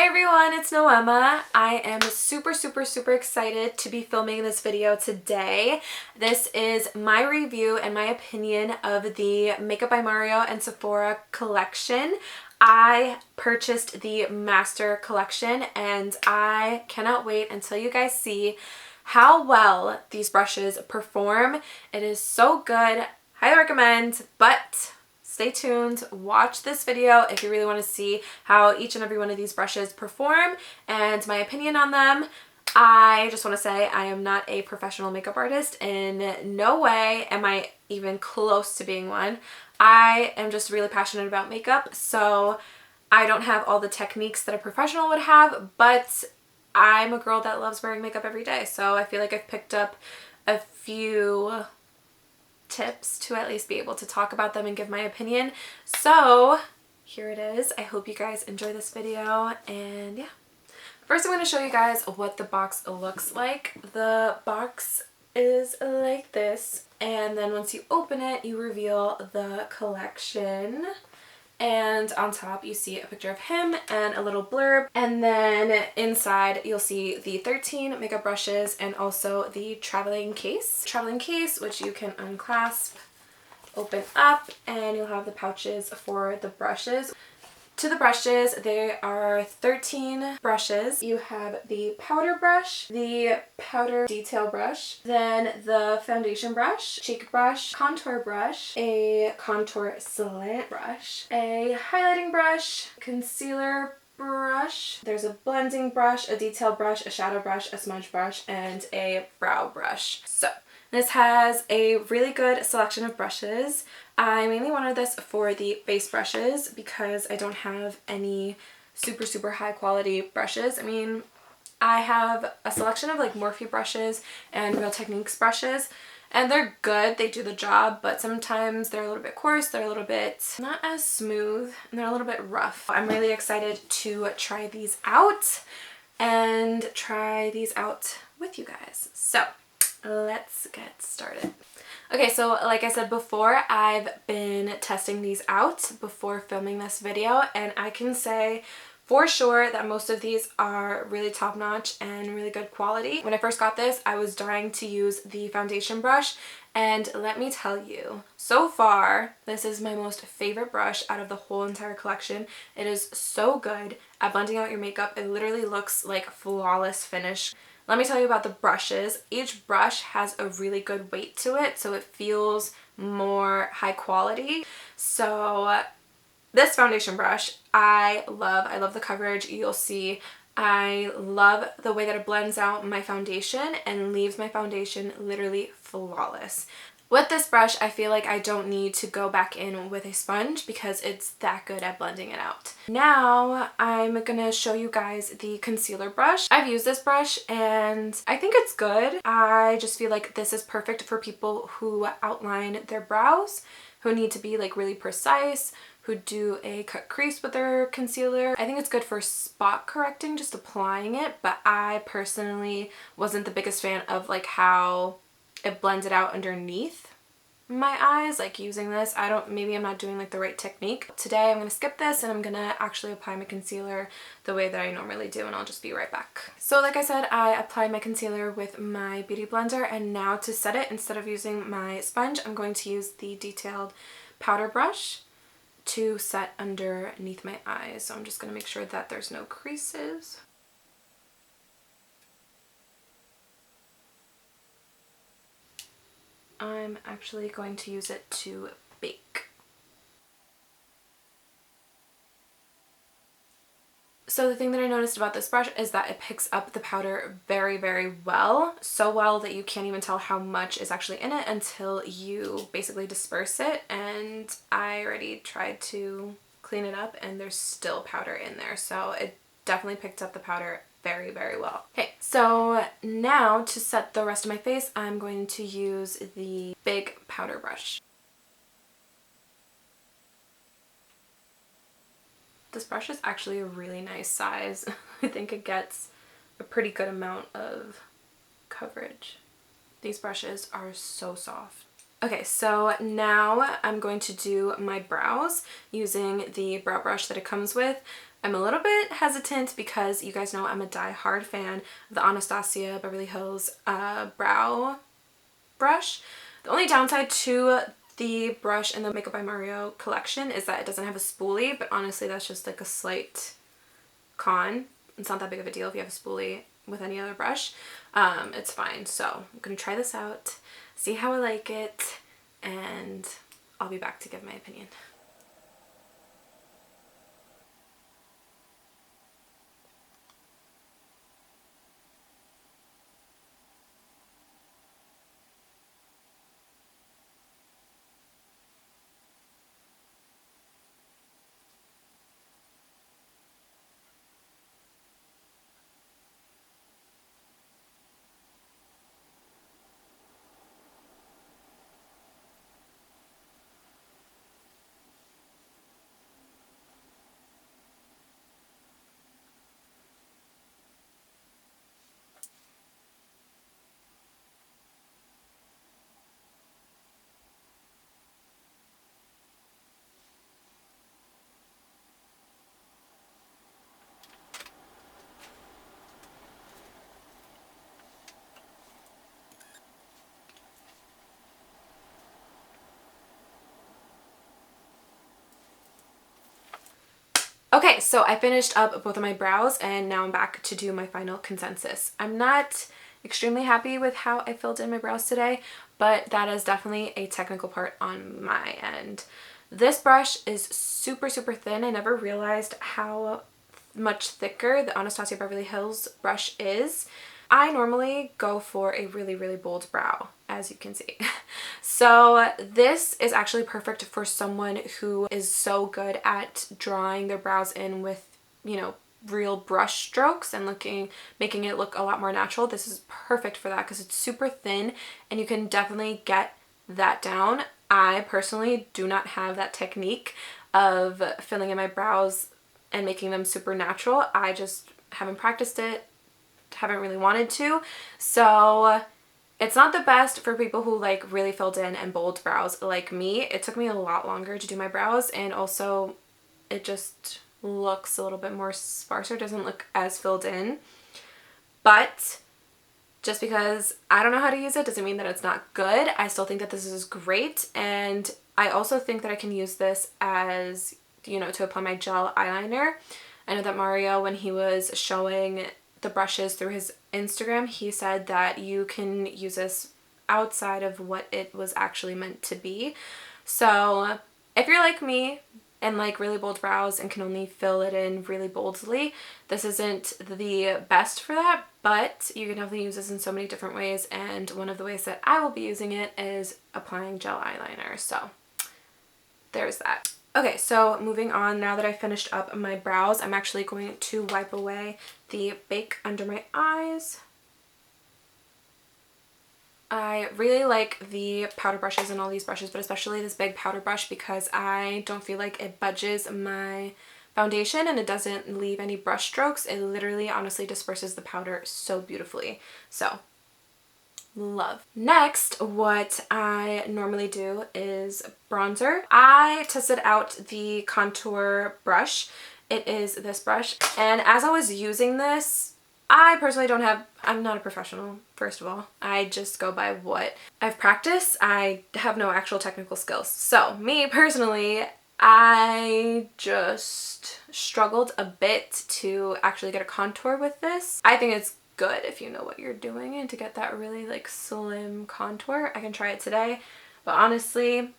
Hi everyone, it's Noema. I am super excited to be filming this video today. This is my review and my opinion of the Makeup by Mario and Sephora collection. I purchased the Master collection and I cannot wait until you guys see how well these brushes perform. It is so good. Highly recommend, but stay tuned, watch this video if you really want to see how each and every one of these brushes perform and my opinion on them. I just want to say I am not a professional makeup artist. In no way am I even close to being one. I am just really passionate about makeup, so I don't have all the techniques that a professional would have, but I'm a girl that loves wearing makeup every day, so I feel like I've picked up a few tips to at least be able to talk about them and give my opinion. So here it is. I hope you guys enjoy this video, and yeah. First I'm going to show you guys what the box looks like. The box is like this, and then once you open it you reveal the collection. And on top you see a picture of him and a little blurb, and then inside you'll see the 13 makeup brushes and also the traveling case. Which you can unclasp, open up, and you'll have the pouches for the brushes. To the brushes, there are 13 brushes. You have the powder brush, the powder detail brush, then the foundation brush, cheek brush, contour brush, a contour slant brush, a highlighting brush, concealer brush, there's a blending brush, a detail brush, a shadow brush, a smudge brush, and a brow brush. So this has a really good selection of brushes. I mainly wanted this for the base brushes because I don't have any super high quality brushes. I mean, I have a selection of like Morphe brushes and Real Techniques brushes, and they're good, they do the job, but sometimes they're a little bit coarse, they're a little bit not as smooth, and they're a little bit rough. I'm really excited to try these out and try these out with you guys. So let's get started. Okay, so like I said before, I've been testing these out before filming this video, and I can say for sure that most of these are really top-notch and really good quality. When I first got this, I was dying to use the foundation brush, and let me tell you, so far, this is my most favorite brush out of the whole entire collection. It is so good at blending out your makeup. It literally looks like flawless finish. Let me tell you about the brushes. Each brush has a really good weight to it, so it feels more high quality. So this foundation brush, I love the coverage. You'll see I love the way that it blends out my foundation and leaves my foundation literally flawless. With this brush, I feel like I don't need to go back in with a sponge because it's that good at blending it out. Now, I'm gonna show you guys the concealer brush. I've used this brush and I think it's good. I just feel like this is perfect for people who outline their brows, who need to be like really precise, who do a cut crease with their concealer. I think it's good for spot correcting, just applying it, but I personally wasn't the biggest fan of like how it blended out underneath my eyes, like using this. Maybe I'm not doing like the right technique. Today I'm gonna skip this and I'm gonna actually apply my concealer the way that I normally do, and I'll just be right back. So like I said, I applied my concealer with my beauty blender, and now to set it, instead of using my sponge, I'm going to use the detailed powder brush to set underneath my eyes. So I'm just gonna make sure that there's no creases. I'm actually going to use it to bake. So the thing that I noticed about this brush is that it picks up the powder very well. So well that you can't even tell how much is actually in it until you basically disperse it. And I already tried to clean it up and there's still powder in there. So it definitely picked up the powder very well. Okay, so now to set the rest of my face, I'm going to use the big powder brush. This brush is actually a really nice size. I think it gets a pretty good amount of coverage. These brushes are so soft. Okay, so now I'm going to do my brows using the brow brush that it comes with. I'm a little bit hesitant because you guys know I'm a die-hard fan of the Anastasia Beverly Hills brow brush. The only downside to the brush in the Makeup by Mario collection is that it doesn't have a spoolie, but honestly that's just like a slight con. It's not that big of a deal if you have a spoolie with any other brush. It's fine. So I'm gonna try this out, see how I like it, and I'll be back to give my opinion. Okay, so I finished up both of my brows and now I'm back to do my final consensus. I'm not extremely happy with how I filled in my brows today, but that is definitely a technical part on my end. This brush is super, super thin. I never realized how much thicker the Anastasia Beverly Hills brush is. I normally go for a really, really bold brow, as you can see. So this is actually perfect for someone who is so good at drawing their brows in with, you know, real brush strokes and making it look a lot more natural. This is perfect for that because it's super thin and you can definitely get that down. I personally do not have that technique of filling in my brows and making them super natural. I just haven't practiced it, haven't really wanted to. So it's not the best for people who like really filled in and bold brows like me. It took me a lot longer to do my brows, and also it just looks a little bit more sparser, doesn't look as filled in. But just because I don't know how to use it doesn't mean that it's not good. I still think that this is great, and I also think that I can use this as, you know, to apply my gel eyeliner. I know that Mario, when he was showing the brushes through his Instagram, he said that you can use this outside of what it was actually meant to be. So if you're like me and like really bold brows and can only fill it in really boldly, this isn't the best for that, but you can definitely use this in so many different ways, and one of the ways that I will be using it is applying gel eyeliner. So there's that. Okay, so moving on, now that I finished up my brows, I'm actually going to wipe away the bake under my eyes. I really like the powder brushes and all these brushes, but especially this big powder brush because I don't feel like it budges my foundation and it doesn't leave any brush strokes. It literally honestly disperses the powder so beautifully. So love. Next, what I normally do is bronzer. I tested out the contour brush. It is this brush, and as I was using this, I personally I'm not a professional, first of all. I just go by what I've practiced. I have no actual technical skills. So me personally, I just struggled a bit to actually get a contour with this. I think it's good if you know what you're doing and to get that really like slim contour. I can try it today, but honestly,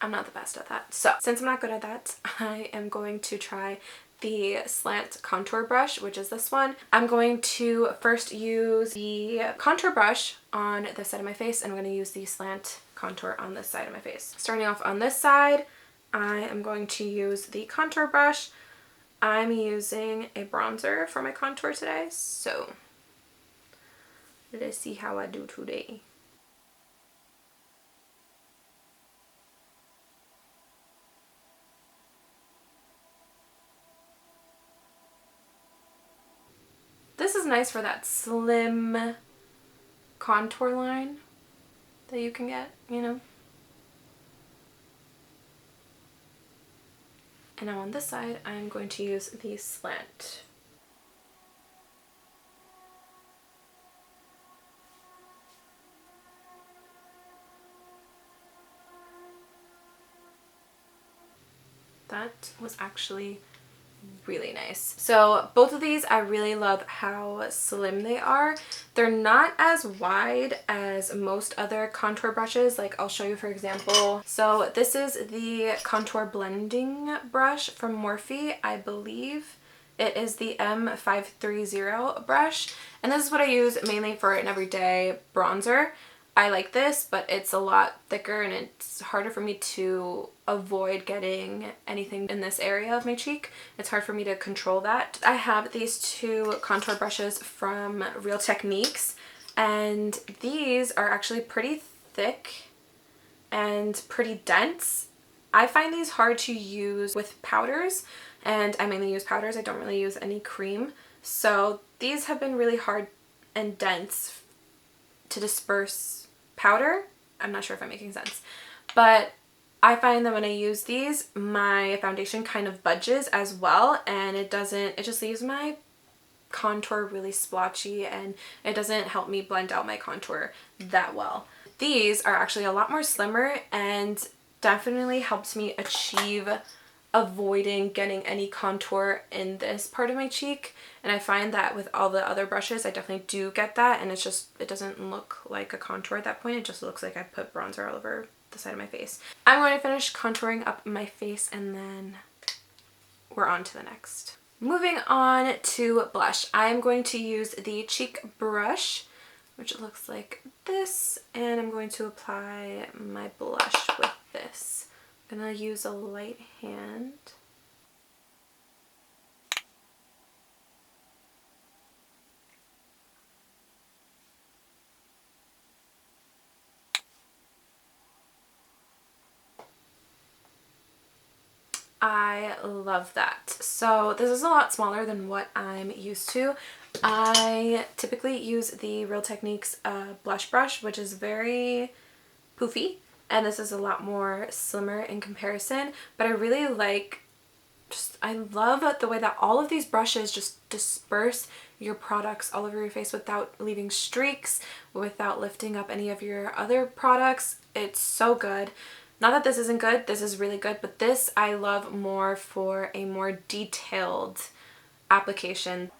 I'm not the best at that. So since I'm not good at that, I am going to try the slant contour brush, which is this one. I'm going to first use the contour brush on this side of my face, and I'm going to use the slant contour on this side of my face. Starting off on this side, I am going to use the contour brush. I'm using a bronzer for my contour today, so let's see how I do today. This is nice for that slim contour line that you can get, you know. And now on this side, I'm going to use the slant. That was actually really nice. So both of these, I really love how slim they are. They're not as wide as most other contour brushes. Like I'll show you for example. So this is the contour blending brush from Morphe. I believe it is the M530 brush. And this is what I use mainly for an everyday bronzer. I like this, but it's a lot thicker and it's harder for me to avoid getting anything in this area of my cheek. It's hard for me to control that. I have these two contour brushes from Real Techniques, and these are actually pretty thick and pretty dense. I find these hard to use with powders, and I mainly use powders. I don't really use any cream. So these have been really hard and dense to disperse powder. I'm not sure if I'm making sense, but I find that when I use these, my foundation kind of budges as well, and it just leaves my contour really splotchy, and it doesn't help me blend out my contour that well. These are actually a lot more slimmer and definitely helps me achieve avoiding getting any contour in this part of my cheek. And I find that with all the other brushes, I definitely do get that, and it doesn't look like a contour at that point. It just looks like I put bronzer all over the side of my face. I'm going to finish contouring up my face, and then we're on to the next. Moving on to blush. I'm going to use the cheek brush, which looks like this, and I'm going to apply my blush with this. I'm gonna use a light hand. I love that. So this is a lot smaller than what I'm used to. I typically use the Real Techniques blush brush, which is very poofy, and this is a lot more slimmer in comparison, but I really like, I love the way that all of these brushes just disperse your products all over your face without leaving streaks, without lifting up any of your other products. It's so good. Not that this isn't good, this is really good, but this I love more for a more detailed application.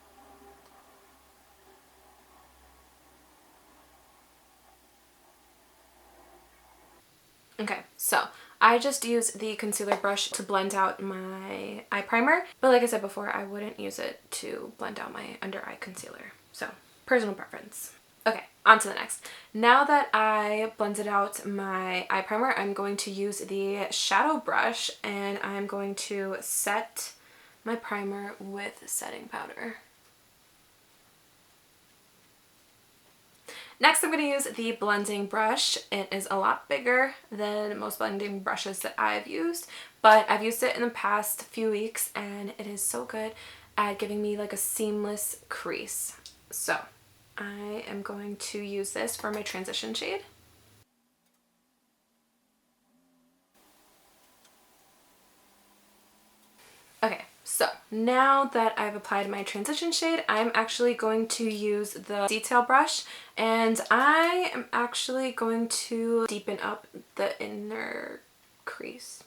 Okay, so I just use the concealer brush to blend out my eye primer, but like I said before, I wouldn't use it to blend out my under eye concealer. So, personal preference. Okay, on to the next. Now that I blended out my eye primer, I'm going to use the shadow brush, and I'm going to set my primer with setting powder. Next, I'm going to use the blending brush. It is a lot bigger than most blending brushes that I've used, but I've used it in the past few weeks, and it is so good at giving me like a seamless crease. So I am going to use this for my transition shade. Okay, so now that I've applied my transition shade, I'm actually going to use the detail brush, and I am actually going to deepen up the inner crease.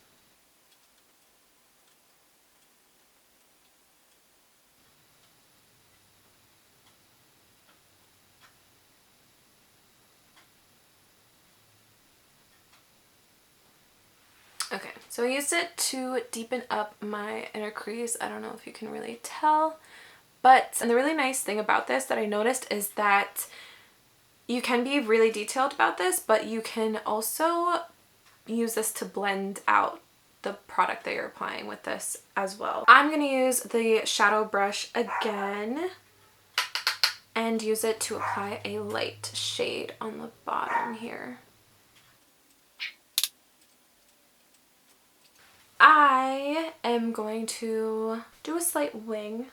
Okay, so I used it to deepen up my inner crease. I don't know if you can really tell, and the really nice thing about this that I noticed is that you can be really detailed about this, but you can also use this to blend out the product that you're applying with this as well. I'm going to use the shadow brush again and use it to apply a light shade on the bottom here. I am going to do a slight wing,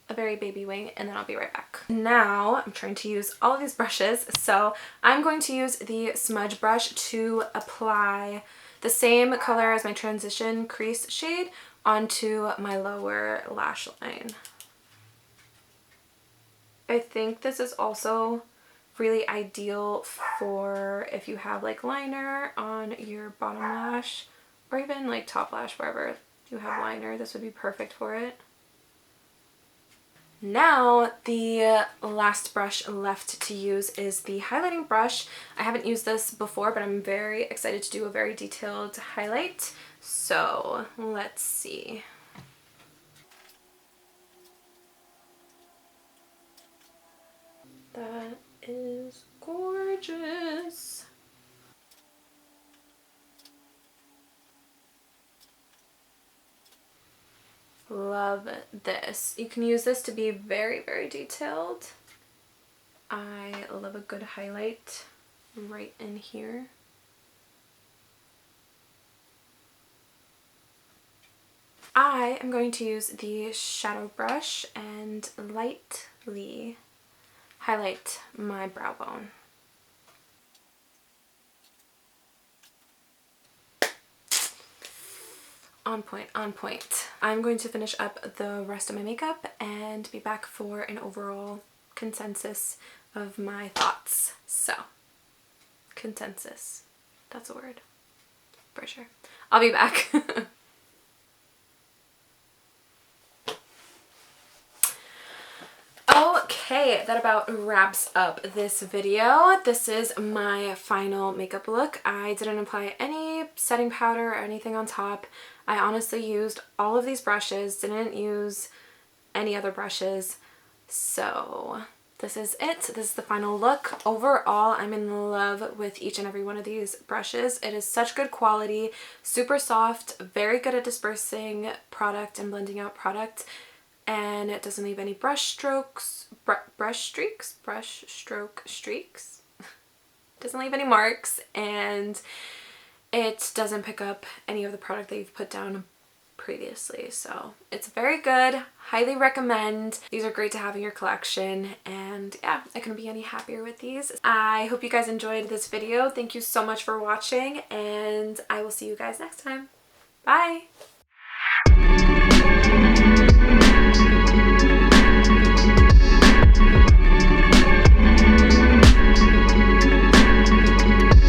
a very baby wing, and then I'll be right back. Now I'm trying to use all of these brushes, so I'm going to use the smudge brush to apply the same color as my transition crease shade onto my lower lash line. I think this is also really ideal for if you have like liner on your bottom lash or even like top lash, wherever you have liner. This would be perfect for it. Now the last brush left to use is the highlighting brush. I haven't used this before, but I'm very excited to do a very detailed highlight. So let's see. That is gorgeous. Love this. You can use this to be very, very detailed. I love a good highlight right in here. I am going to use the shadow brush and lightly highlight my brow bone. On point, on point. I'm going to finish up the rest of my makeup and be back for an overall consensus of my thoughts. So, consensus. That's a word. For sure. I'll be back. Okay, that about wraps up this video. This is my final makeup look. I didn't apply any setting powder or anything on top. I honestly used all of these brushes, didn't use any other brushes. So this is it. This is the final look. Overall, I'm in love with each and every one of these brushes. It is such good quality, super soft, very good at dispersing product and blending out product. And it doesn't leave any brush stroke streaks. Doesn't leave any marks, and it doesn't pick up any of the product that you've put down previously. So it's very good. Highly recommend. These are great to have in your collection, and yeah, I couldn't be any happier with these. I hope you guys enjoyed this video. Thank you so much for watching, and I will see you guys next time. Bye!